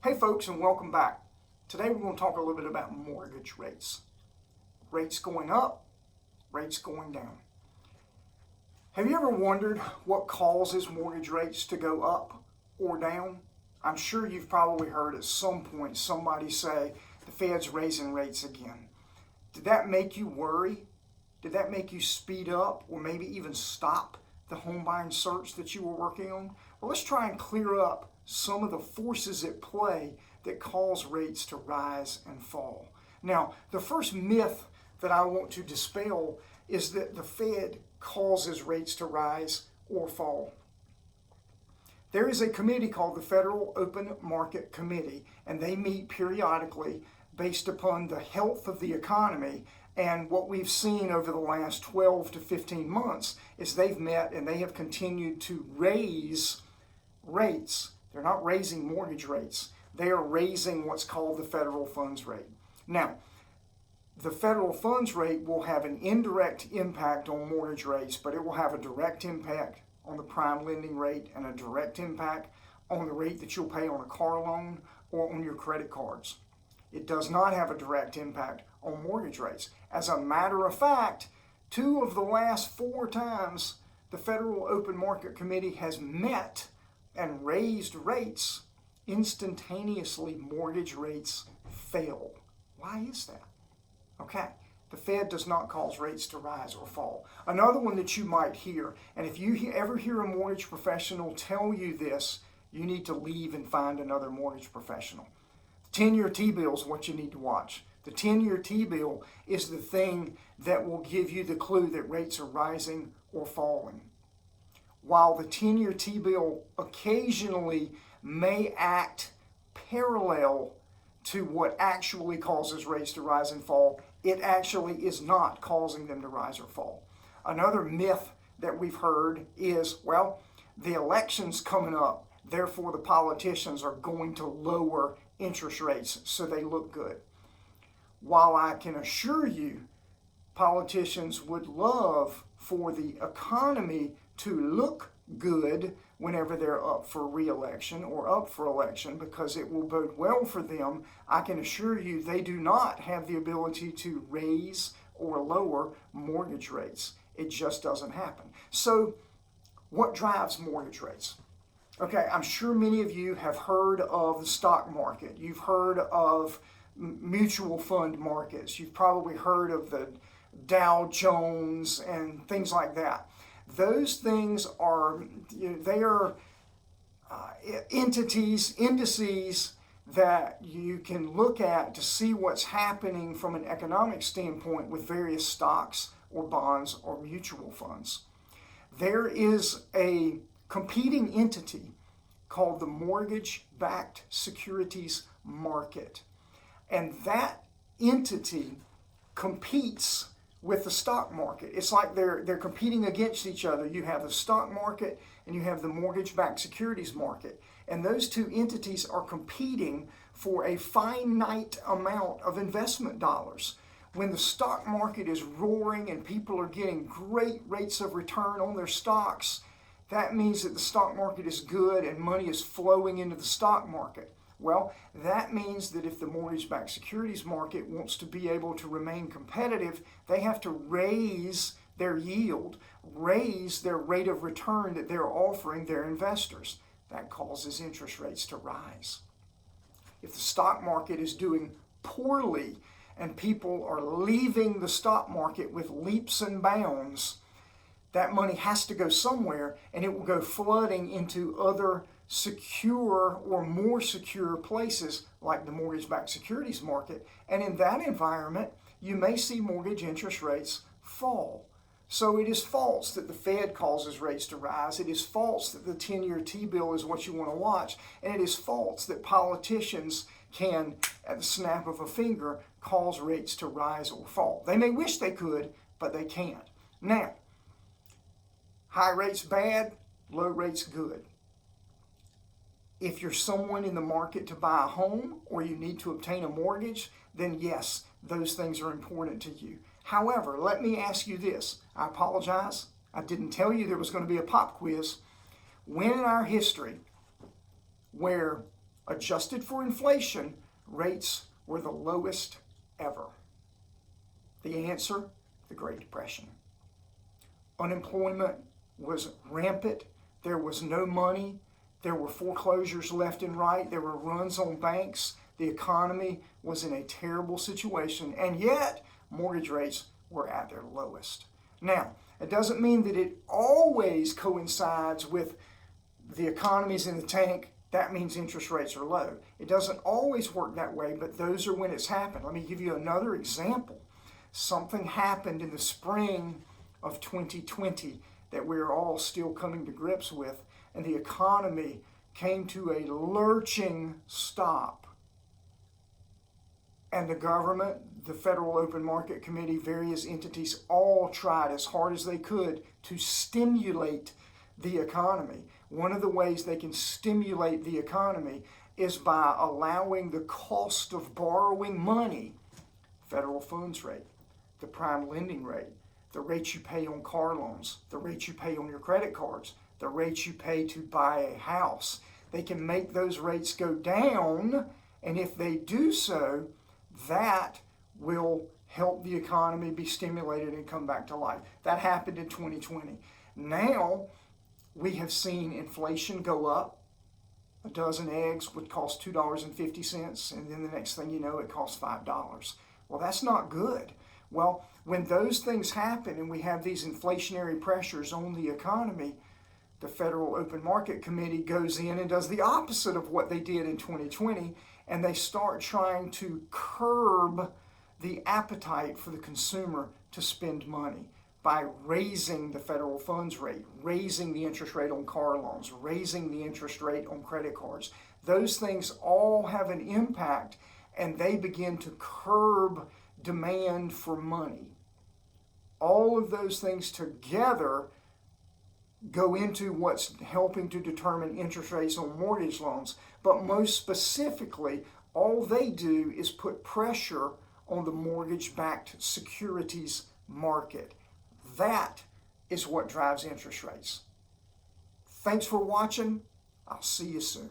Hey folks, and welcome back. Today we're going to talk a little bit about mortgage rates. Rates going up, rates going down. Have you ever wondered what causes mortgage rates to go up or down? I'm sure you've probably heard at some point somebody say the Fed's raising rates again. Did that make you worry? Did that make you speed up or maybe even stop the home buying search that you were working on? Well, let's try and clear up some of the forces at play that cause rates to rise and fall. Now, the first myth that I want to dispel is that the Fed causes rates to rise or fall. There is a committee called the Federal Open Market Committee, and they meet periodically based upon the health of the economy. And what we've seen over the last 12 to 15 months is they've met and they have continued to raise rates. They're not raising mortgage rates. They are raising what's called the federal funds rate. Now, the federal funds rate will have an indirect impact on mortgage rates, but it will have a direct impact on the prime lending rate and a direct impact on the rate that you'll pay on a car loan or on your credit cards. It does not have a direct impact on mortgage rates. As a matter of fact, 2 of the last 4 times the Federal Open Market Committee has met and raised rates, instantaneously mortgage rates fell. Why is that? Okay, the Fed does not cause rates to rise or fall. Another one that you might hear, and if you ever hear a mortgage professional tell you this, you need to leave and find another mortgage professional. The 10-year T-bill is what you need to watch. The 10-year T-bill is the thing that will give you the clue that rates are rising or falling. While the 10-year T-bill occasionally may act parallel to what actually causes rates to rise and fall, it actually is not causing them to rise or fall. Another myth that we've heard is, well, the election's coming up, therefore the politicians are going to lower interest rates so they look good. While I can assure you politicians would love for the economy to look good whenever they're up for re-election or up for election because it will bode well for them, I can assure you they do not have the ability to raise or lower mortgage rates. It just doesn't happen. So what drives mortgage rates? Okay, I'm sure many of you have heard of the stock market. You've heard of mutual fund markets. You've probably heard of the Dow Jones and things like that. Those things are, they are entities, indices that you can look at to see what's happening from an economic standpoint with various stocks or bonds or mutual funds. There is a competing entity called the mortgage-backed securities market. And that entity competes with the stock market. It's like they're competing against each other. You have the stock market and you have the mortgage-backed securities market. And those 2 entities are competing for a finite amount of investment dollars. When the stock market is roaring and people are getting great rates of return on their stocks, that means that the stock market is good and money is flowing into the stock market. Well, that means that if the mortgage-backed securities market wants to be able to remain competitive, they have to raise their yield, raise their rate of return that they're offering their investors. That causes interest rates to rise. If the stock market is doing poorly and people are leaving the stock market with leaps and bounds, that money has to go somewhere and it will go flooding into other secure or more secure places like the mortgage-backed securities market. And in that environment, you may see mortgage interest rates fall. So it is false that the Fed causes rates to rise. It is false that the 10-year T-bill is what you want to watch. And it is false that politicians can, at the snap of a finger, cause rates to rise or fall. They may wish they could, but they can't. Now, high rates bad, low rates good. If you're someone in the market to buy a home or you need to obtain a mortgage, then yes, those things are important to you. However, let me ask you this. I apologize. I didn't tell you there was going to be a pop quiz. When in our history where Adjusted for inflation, rates were the lowest ever. The answer, the Great Depression. Unemployment was rampant. There was no money. There were foreclosures left and right. There were runs on banks. The economy was in a terrible situation, and yet mortgage rates were at their lowest. Now, it doesn't mean that it always coincides with the economy's in the tank. That means interest rates are low. It doesn't always work that way, but those are when it's happened. Let me give you another example. Something happened in the spring of 2020 that we're all still coming to grips with, and the economy came to a lurching stop. And the government, the Federal Open Market Committee, various entities all tried as hard as they could to stimulate the economy. One of the ways they can stimulate the economy is by allowing the cost of borrowing money, federal funds rate, the prime lending rate, the rates you pay on car loans, the rates you pay on your credit cards, the rates you pay to buy a house. They can make those rates go down, and if they do so, that will help the economy be stimulated and come back to life. That happened in 2020. Now, we have seen inflation go up. A dozen eggs would cost $2.50, and then the next thing you know, it costs $5. Well, that's not good. Well, when those things happen and we have these inflationary pressures on the economy, the Federal Open Market Committee goes in and does the opposite of what they did in 2020, and they start trying to curb the appetite for the consumer to spend money by raising the federal funds rate, raising the interest rate on car loans, raising the interest rate on credit cards. Those things all have an impact, and they begin to curb demand for money. All of those things together go into what's helping to determine interest rates on mortgage loans. But most specifically, all they do is put pressure on the mortgage-backed securities market. That is what drives interest rates. Thanks for watching. I'll see you soon.